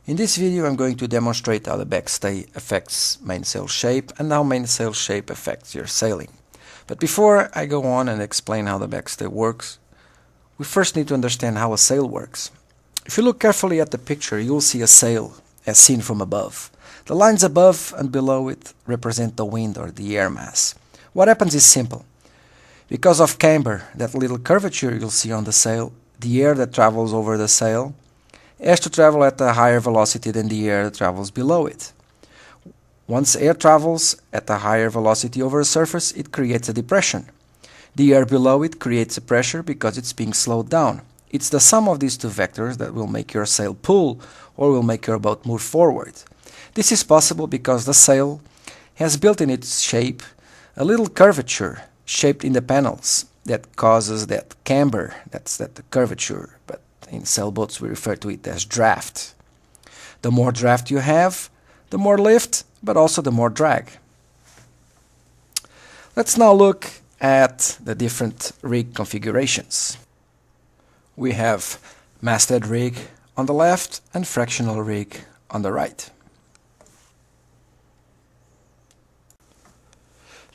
In this video I'm going to demonstrate how the backstay affects mainsail shape and how mainsail shape affects your sailing. But before I go on and explain how the backstay works, we first need to understand how a sail works. If you look carefully at the picture, you will see a sail as seen from above. The lines above and below it represent the wind or the air mass. What happens is simple. Because of camber, that little curvature you'll see on the sail, the air that travels over the sail has to travel at a higher velocity than the air that travels below it. Once air travels at a higher velocity over a surface, it creates a depression. The air below it creates a pressure because it's being slowed down. It's the sum of these two vectors that will make your sail pull or will make your boat move forward. This is possible because the sail has built in its shape a little curvature shaped in the panels that causes that camber, that's that curvature, but in sailboats we refer to it as draft. The more draft you have, the more lift, but also the more drag. Let's now look at the different rig configurations. We have masthead rig on the left and fractional rig on the right.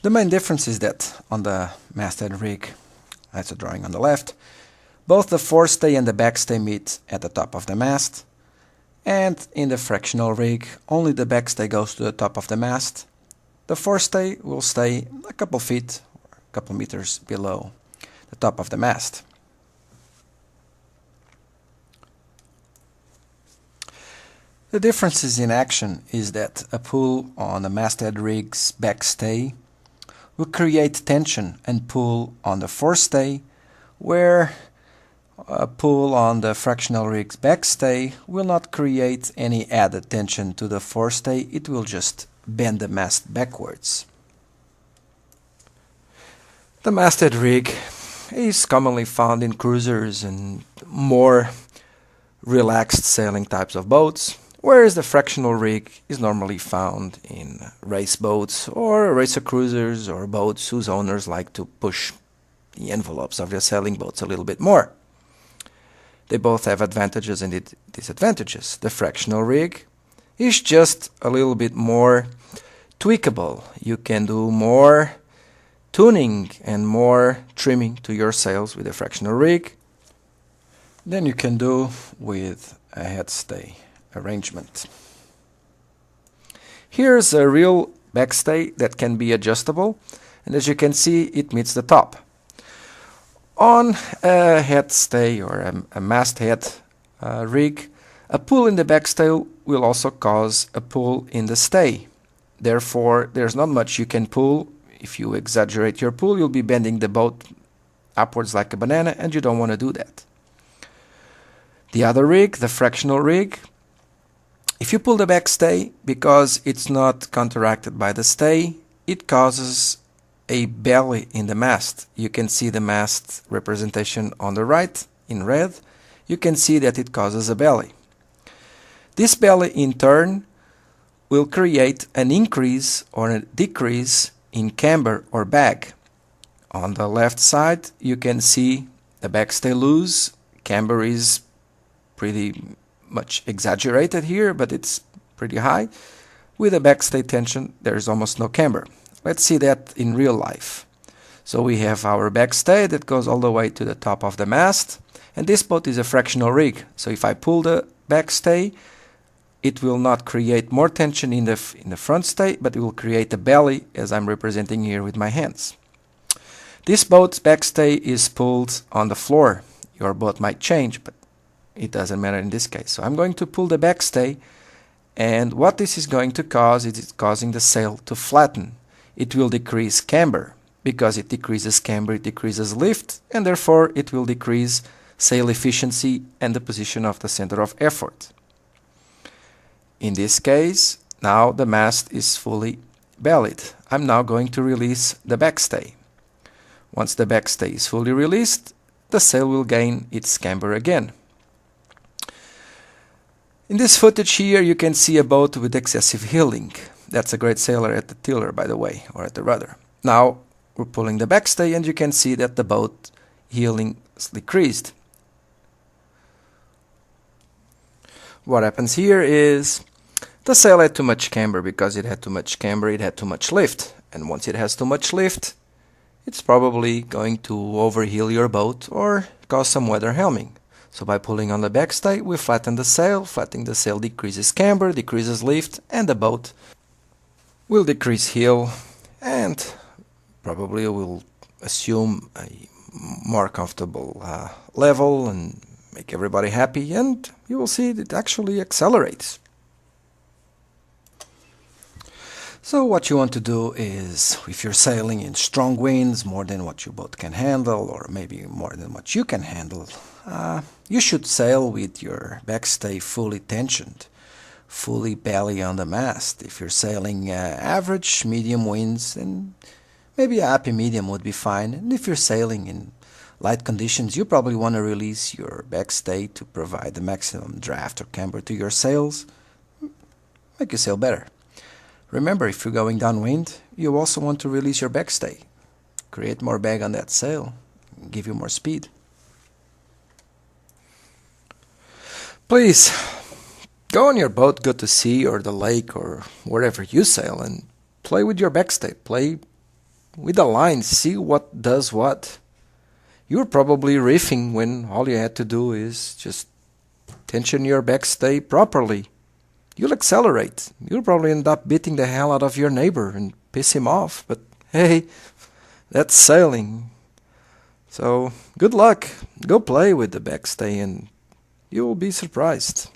The main difference is that on the masthead rig, that's a drawing on the left, both the forestay and the backstay meet at the top of the mast, and in the fractional rig, only the backstay goes to the top of the mast. The forestay will stay a couple feet, a couple meters below the top of the mast. The differences in action is that a pull on the masthead rig's backstay will create tension and pull on the forestay, where a pull on the fractional rig's backstay will not create any added tension to the forestay, it will just bend the mast backwards. The masthead rig is commonly found in cruisers and more relaxed sailing types of boats, whereas the fractional rig is normally found in race boats or racer cruisers or boats whose owners like to push the envelopes of their sailing boats a little bit more. They both have advantages and disadvantages. The fractional rig is just a little bit more tweakable. You can do more tuning and more trimming to your sails with a fractional rig than you can do with a headstay arrangement. Here's a real backstay that can be adjustable, and as you can see, it meets the top. On a headstay or a masthead rig, a pull in the backstay will also cause a pull in the stay. Therefore, there's not much you can pull. If you exaggerate your pull, you'll be bending the boat upwards like a banana, and you don't want to do that. The other rig, the fractional rig, if you pull the backstay, because it's not counteracted by the stay, it causes a belly in the mast. You can see the mast representation on the right in red. You can see that it causes a belly. This belly in turn will create an increase or a decrease in camber or bag. On the left side you can see the backstay loose. Camber is pretty much exaggerated here, but it's pretty high. With a backstay tension there is almost no camber. Let's see that in real life. So we have our backstay that goes all the way to the top of the mast, and this boat is a fractional rig. So if I pull the backstay, it will not create more tension in the front stay, but it will create a belly, as I'm representing here with my hands. This boat's backstay is pulled on the floor. Your boat might change, but it doesn't matter in this case. So I'm going to pull the backstay, and what this is going to cause is it's causing the sail to flatten. It will decrease camber. Because it decreases camber, it decreases lift, and therefore it will decrease sail efficiency and the position of the center of effort. In this case, now the mast is fully bellied. I'm now going to release the backstay. Once the backstay is fully released, the sail will gain its camber again. In this footage here you can see a boat with excessive heeling. That's a great sailor at the tiller, by the way, or at the rudder. Now we're pulling the backstay and you can see that the boat heeling is decreased. What happens here is the sail had too much camber. Because it had too much camber, it had too much lift. And once it has too much lift, it's probably going to overheal your boat or cause some weather helming. So by pulling on the backstay, we flatten the sail. Flattening the sail decreases camber, decreases lift, and the boat will decrease heel and probably will assume a more comfortable level and make everybody happy, and you will see it actually accelerates. So what you want to do is, if you're sailing in strong winds, more than what your boat can handle, or maybe more than what you can handle, you should sail with your backstay fully tensioned, fully belly on the mast. If you're sailing average, medium winds, then maybe a happy medium would be fine. And if you're sailing in light conditions, you probably want to release your backstay to provide the maximum draft or camber to your sails, make you sail better. Remember, if you're going downwind, you also want to release your backstay. Create more bag on that sail, give you more speed. Please, go on your boat, go to sea or the lake or wherever you sail and play with your backstay. Play with the lines, see what does what. You're probably riffing when all you had to do is just tension your backstay properly. You'll accelerate. You'll probably end up beating the hell out of your neighbor and piss him off. But hey, that's sailing. So good luck. Go play with the backstay and you will be surprised.